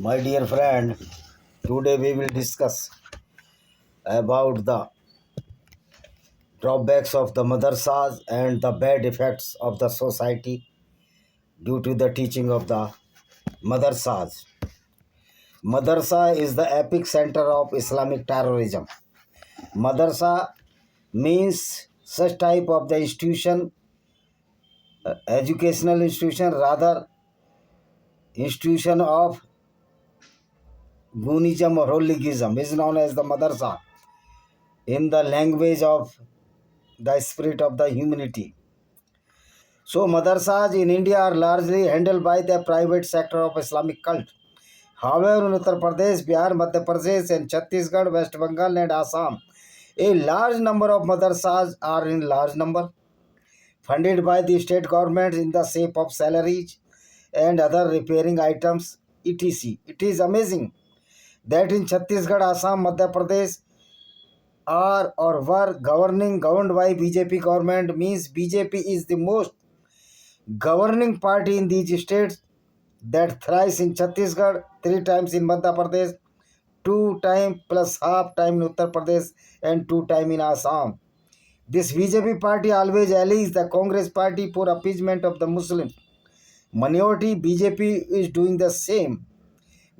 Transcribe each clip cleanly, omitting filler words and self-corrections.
My dear friend, today we will discuss about the drawbacks of the madrasas and the bad effects of the society due to the teaching of the madrasas. Madrasa is the epic center of Islamic terrorism. Madrasa means such type of the institution, educational institution, rather institution of Gunism or hooliganism is known as the madrasa in the language of the spirit of the humanity. So, madrasas in India are largely handled by the private sector of Islamic cult. However, in Uttar Pradesh, Bihar, Madhya Pradesh, and Chhattisgarh, West Bengal, and Assam, a large number of madrasas are in large number, funded by the state government in the shape of salaries and other repairing items, etc. It is amazing that in Chhattisgarh, Assam, Madhya Pradesh are or were governed by BJP government means BJP is the most governing party in these states, that thrice in Chhattisgarh, three times in Madhya Pradesh, two time plus half time in Uttar Pradesh, and two time in Assam. This BJP party always allies the Congress party for appeasement of the Muslims. Minority BJP is doing the same,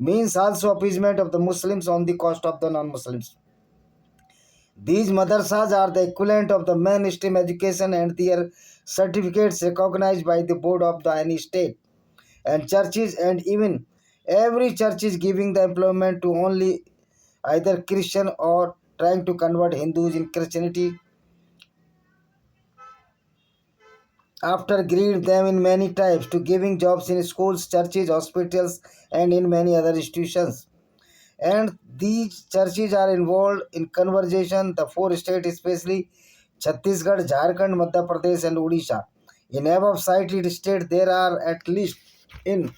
means also appeasement of the Muslims on the cost of the non-Muslims. These madrasas are the equivalent of the mainstream education and their certificates recognized by the board of the any state and churches, and even every church is giving the employment to only either Christian or trying to convert Hindus in Christianity after greed them in many types to giving jobs in schools, churches, hospitals, and in many other institutions. And these churches are involved in conversation the four states, especially Chhattisgarh, Jharkhand, Madhya Pradesh, and Odisha. In above cited states, there are at least in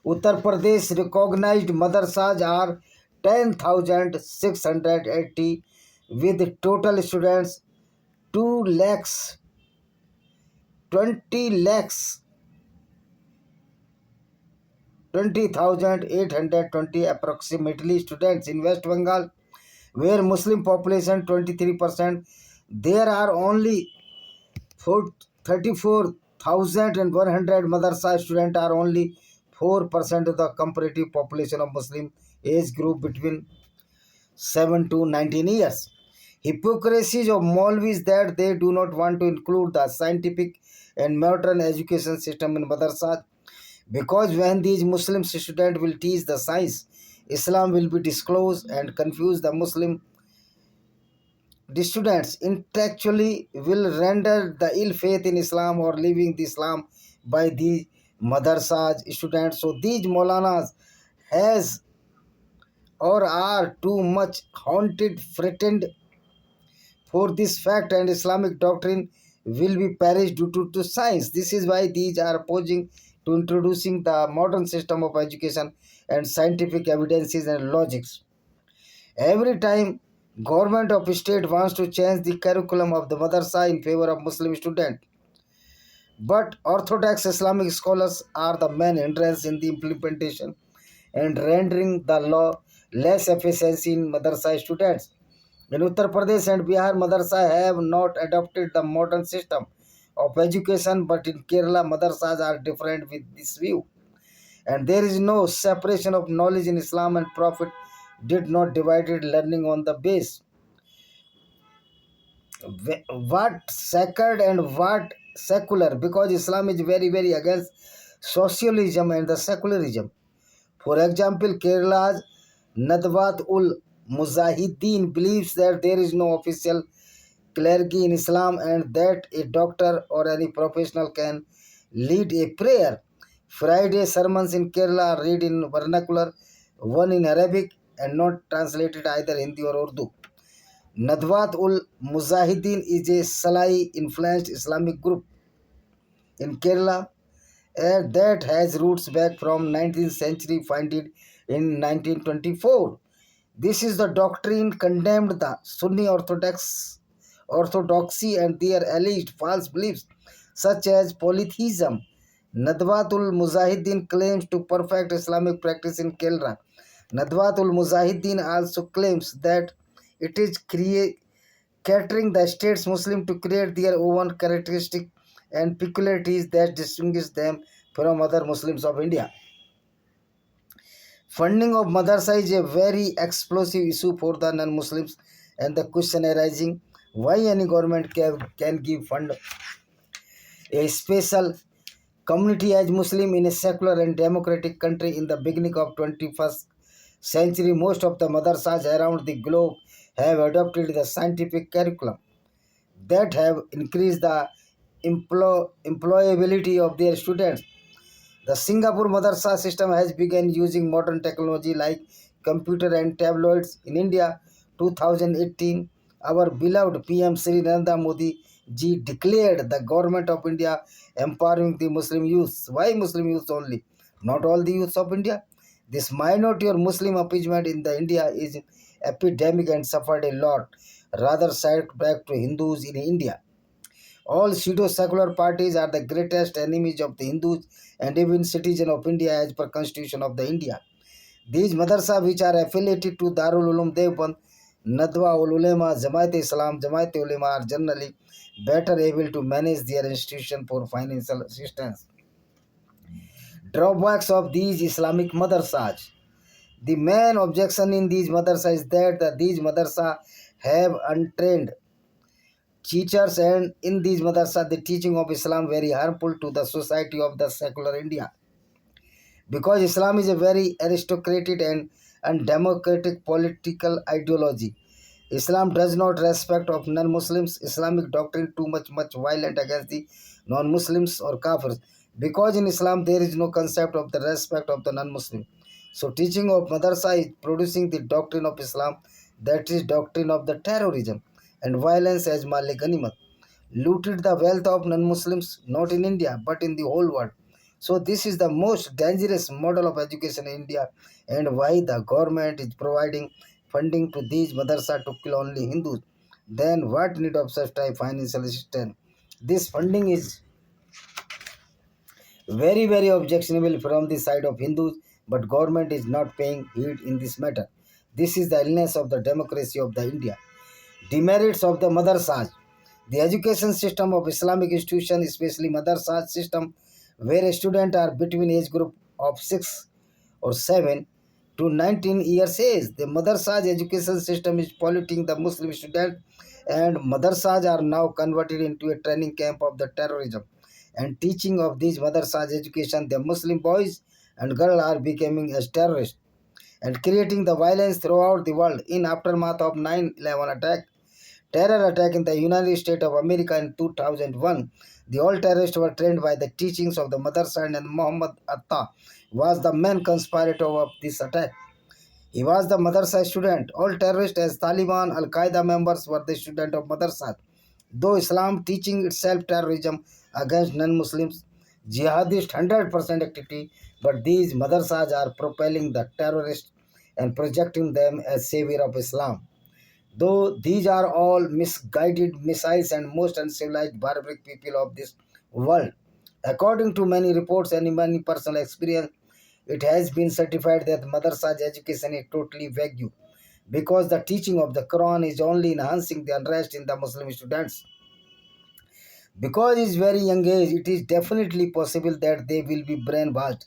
Uttar Pradesh recognized madrasas are 10,680 with total students 2 lakhs 20 lakhs 20,820 approximately students. In West Bengal, where Muslim population 23%, there are only 34,100 madrasa students are only 4% of the comparative population of Muslim age group between 7 to 19 years. Hypocrisy of Maulvis that they do not want to include the scientific and modern education system in madrasa, because when these Muslim students will teach the science, Islam will be disclosed and confuse the students intellectually will render the ill faith in Islam or leaving the Islam by the madrasas students. So these Maulanas has or are too much haunted, frightened for this fact, and Islamic doctrine will be perished due to science. This is why these are opposing to introducing the modern system of education and scientific evidences and logics. Every time government of state wants to change the curriculum of the madrasa in favor of Muslim student, but orthodox Islamic scholars are the main hindrance in the implementation and rendering the law less efficiency in madrasa students. In Uttar Pradesh and Bihar, madrasa have not adopted the modern system of education, but in Kerala, madrasas are different with this view. And there is no separation of knowledge in Islam, and Prophet did not divide learning on the base what sacred and what secular, because Islam is very against socialism and the secularism. For example, Kerala's Nadwat ul Mujahideen believes that there is no official clergy in Islam and that a doctor or any professional can lead a prayer. Friday sermons in Kerala are read in vernacular, one in Arabic and not translated either Hindi or Urdu. Nadwat ul Mujahideen is a Salai influenced Islamic group in Kerala that has roots back from 19th century, founded in 1924. This is the doctrine condemned the Sunni orthodoxy and their alleged false beliefs such as polytheism, Nadwatul Mujahideen claims to perfect Islamic practice in Kerala. Nadwatul Mujahideen also claims that it is catering the state's Muslim to create their own characteristics and peculiarities that distinguish them from other Muslims of India. Funding of madrasa is a very explosive issue for the non-Muslims, and the question arising why any government can give fund a special community as Muslim in a secular and democratic country in the beginning of 21st century. Most of the madrasas around the globe have adopted the scientific curriculum that have increased the employability of their students. The Singapore Madrasa system has begun using modern technology like computer and tabloids in India. 2018, our beloved PM Sri Narendra Modi ji declared the government of India empowering the Muslim youth. Why Muslim youth only? Not all the youths of India. This minority or Muslim appeasement in the India is epidemic and suffered a lot. Rather side back to Hindus in India. All pseudo-secular parties are the greatest enemies of the Hindus and even citizens of India as per Constitution of the India. These madrasa which are affiliated to Darul Uloom Deoband, Nadwa ul Ulema, Jamaat Islam, Jamaat Ulema are generally better able to manage their institution for financial assistance. Drawbacks of these Islamic madrasas. The main objection in these madrasa is that these madrasa have untrained teachers, and in these madrasa the teaching of Islam very harmful to the society of the secular India, because Islam is a very aristocratic and undemocratic political ideology. Islam does not respect of non-Muslims. Islamic doctrine too much violent against the non-Muslims or kafirs, because in Islam there is no concept of the respect of the non-Muslim. So teaching of madrasa is producing the doctrine of Islam, that is doctrine of the terrorism and violence as Malik Ganimat looted the wealth of non-Muslims, not in India, but in the whole world. So this is the most dangerous model of education in India, and why the government is providing funding to these madrasa to kill only Hindus. Then what need of such type financial assistance? This funding is very objectionable from the side of Hindus, but government is not paying heed in this matter. This is the illness of the democracy of the India. Demerits of the madrasas. The education system of Islamic institution, especially madrasa system, where students are between age group of 6 or 7 to 19 years age. The madrasa education system is polluting the Muslim student, and madrasas are now converted into a training camp of the terrorism. And teaching of these madrasas education, the Muslim boys and girls are becoming as terrorists and creating the violence throughout the world. In aftermath of 9/11 attack, terror attack in the United States of America in 2001, the all terrorists were trained by the teachings of the Madrasa, and Muhammad Atta was the main conspirator of this attack. He was the madrasa student. All terrorists as Taliban, Al-Qaeda members were the student of madrasa. Though Islam teaching itself terrorism against non-Muslims, jihadist 100% activity, but these madrasas are propelling the terrorists and projecting them as savior of Islam. Though these are all misguided missiles and most uncivilized barbaric people of this world. According to many reports and many personal experience, it has been certified that madrasa education is totally vague, because the teaching of the Quran is only enhancing the unrest in the Muslim students. Because it's very young age, it is definitely possible that they will be brainwashed.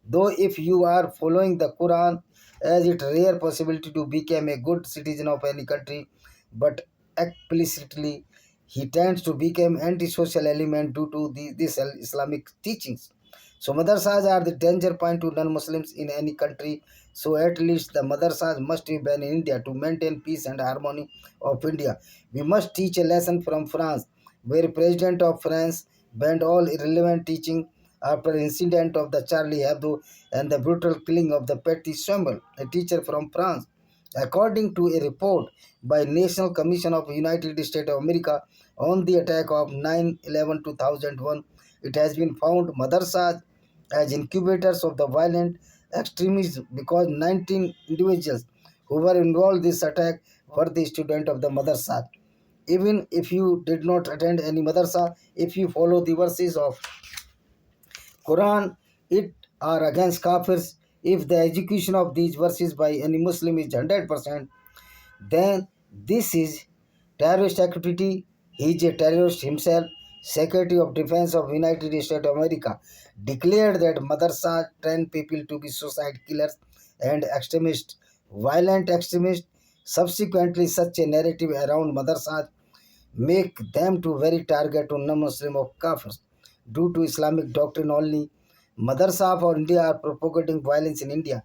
Though if you are following the Quran, as it rare possibility to become a good citizen of any country, but explicitly he tends to become antisocial element due to this Islamic teachings. So madrasas are the danger point to non-Muslims in any country. So at least the madrasas must be banned in India to maintain peace and harmony of India. We must teach a lesson from France, where President of France banned all irrelevant teaching after incident of the Charlie Hebdo and the brutal killing of the Petit Samuel, a teacher from France. According to a report by National Commission of United States of America on the attack of 9/11/2001, it has been found madrasas as incubators of the violent extremism, because 19 individuals who were involved in this attack were the students of the madrasa. Even if you did not attend any madrasa, if you follow the verses of Quran, it are against kafirs. If the execution of these verses by any Muslim is 100%, then this is terrorist activity. He is a terrorist himself. Secretary of Defense of United States of America declared that madrasa train people to be suicide killers and extremists, violent extremists. Subsequently, such a narrative around madrasas make them to very target to non-Muslim of kafirs. Due to Islamic doctrine only, madrasa for India are propagating violence in India.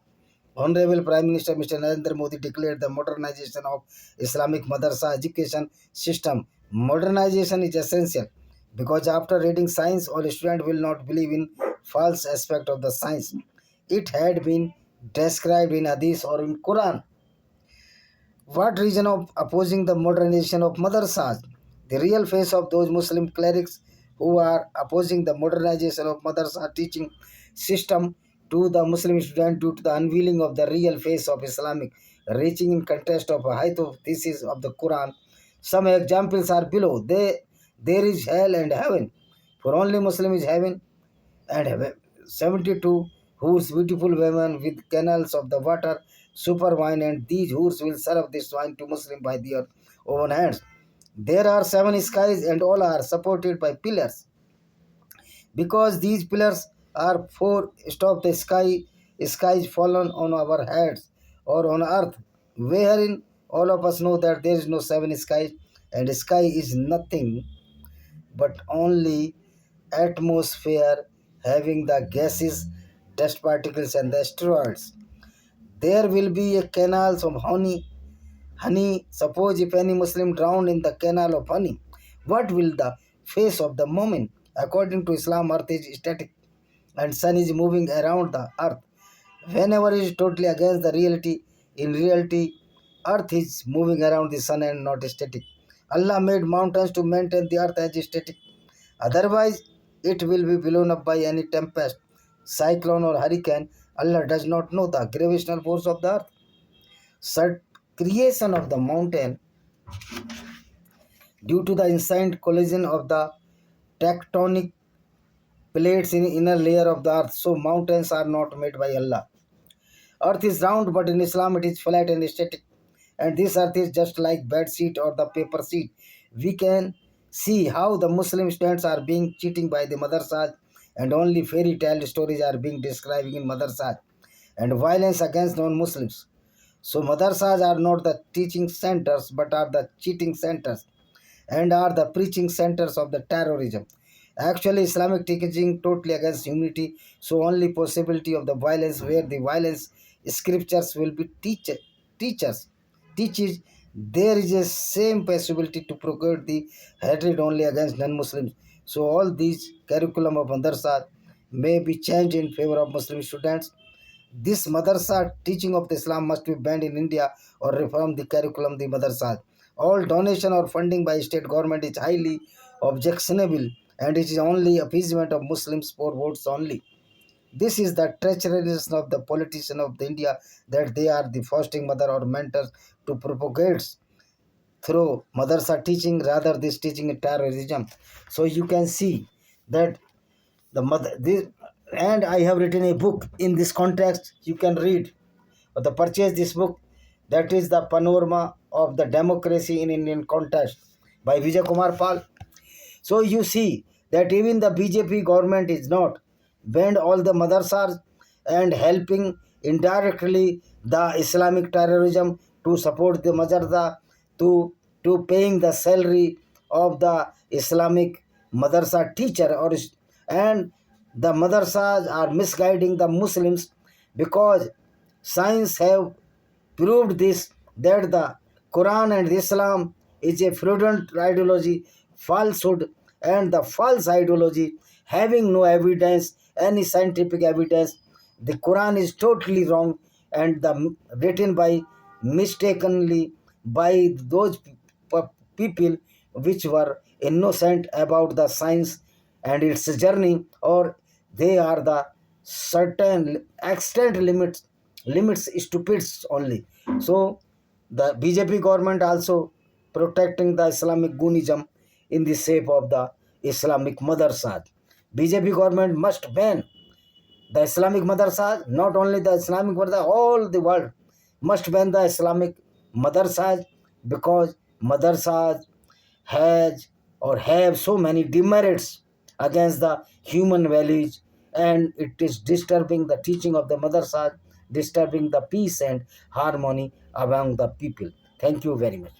Honorable Prime Minister Mr. Narendra Modi declared the modernization of Islamic madrasa education system. Modernization is essential because after reading science, all students will not believe in false aspect of the science. It had been described in Hadith or in Quran. What reason of opposing the modernization of madrasas? The real face of those Muslim clerics who are opposing the modernization of madrasa teaching system to the Muslim student due to the unveiling of the real face of Islamic, reaching in contest of a hypothesis of the Quran. Some examples are below. There is hell and heaven. For only Muslim is heaven and 72 whose beautiful women with canals of the water, super wine, and these whores will serve this wine to Muslim by their own hands. There are 7 skies and all are supported by pillars. Because these pillars are for stop the skies fallen on our heads or on earth, wherein all of us know that there is no 7 skies and sky is nothing but only atmosphere having the gases, dust particles, and the asteroids. There will be a canals of honey. Suppose if any Muslim drowned in the canal of honey, what will the face of the moment? According to Islam, earth is static and sun is moving around the earth. Whenever it is totally against the reality, in reality, earth is moving around the sun and not static. Allah made mountains to maintain the earth as static. Otherwise, it will be blown up by any tempest, cyclone, or hurricane. Allah does not know the gravitational force of the earth. Creation of the mountain due to the insane collision of the tectonic plates in inner layer of the earth. So mountains are not made by Allah. Earth is round, but in Islam it is flat and static. And this earth is just like bed sheet or the paper sheet. We can see how the Muslim students are being cheating by the madrasas and only fairy tale stories are being described in madrasas and violence against non-Muslims. So madrasas are not the teaching centers but are the cheating centers and are the preaching centers of the terrorism. Actually, Islamic teaching totally against humanity, so only possibility of the violence where the violence scriptures will be teachers teaches there is a same possibility to procure the hatred only against non-Muslims. So all these curriculum of madrasa may be changed in favor of Muslim students. This madrasa teaching of the Islam must be banned in India or reform the curriculum of the madrasa. All donation or funding by state government is highly objectionable and it is only appeasement of Muslims for votes only. This is the treacherousness of the politician of the India that they are the fostering mother or mentors to propagate through madrasa teaching rather this teaching terrorism. So you can see that the mother this and I have written a book in this context. You can read or the purchase this book. That is the panorama of the democracy in Indian context by Vijay Kumar Pal. So you see that even the BJP government is not banned all the madrasas and helping indirectly the Islamic terrorism to support the madrasa to paying the salary of the Islamic madrasa teacher and the madrasas are misguiding the Muslims because science have proved this that the Quran and Islam is a fraudulent ideology, falsehood, and the false ideology having no evidence, any scientific evidence. The Quran is totally wrong and written by mistakenly by those people which were innocent about the science and its journey, or they are the certain extent limits stupids only. So the BJP government also protecting the Islamic Gunism in the shape of the Islamic madrasas. BJP government must ban the Islamic madrasas, not only the Islamic madrasas, all the world must ban the Islamic madrasas, because madrasas has or have so many demerits against the human values, and it is disturbing the teaching of the madrasas, disturbing the peace and harmony among the people. Thank you very much.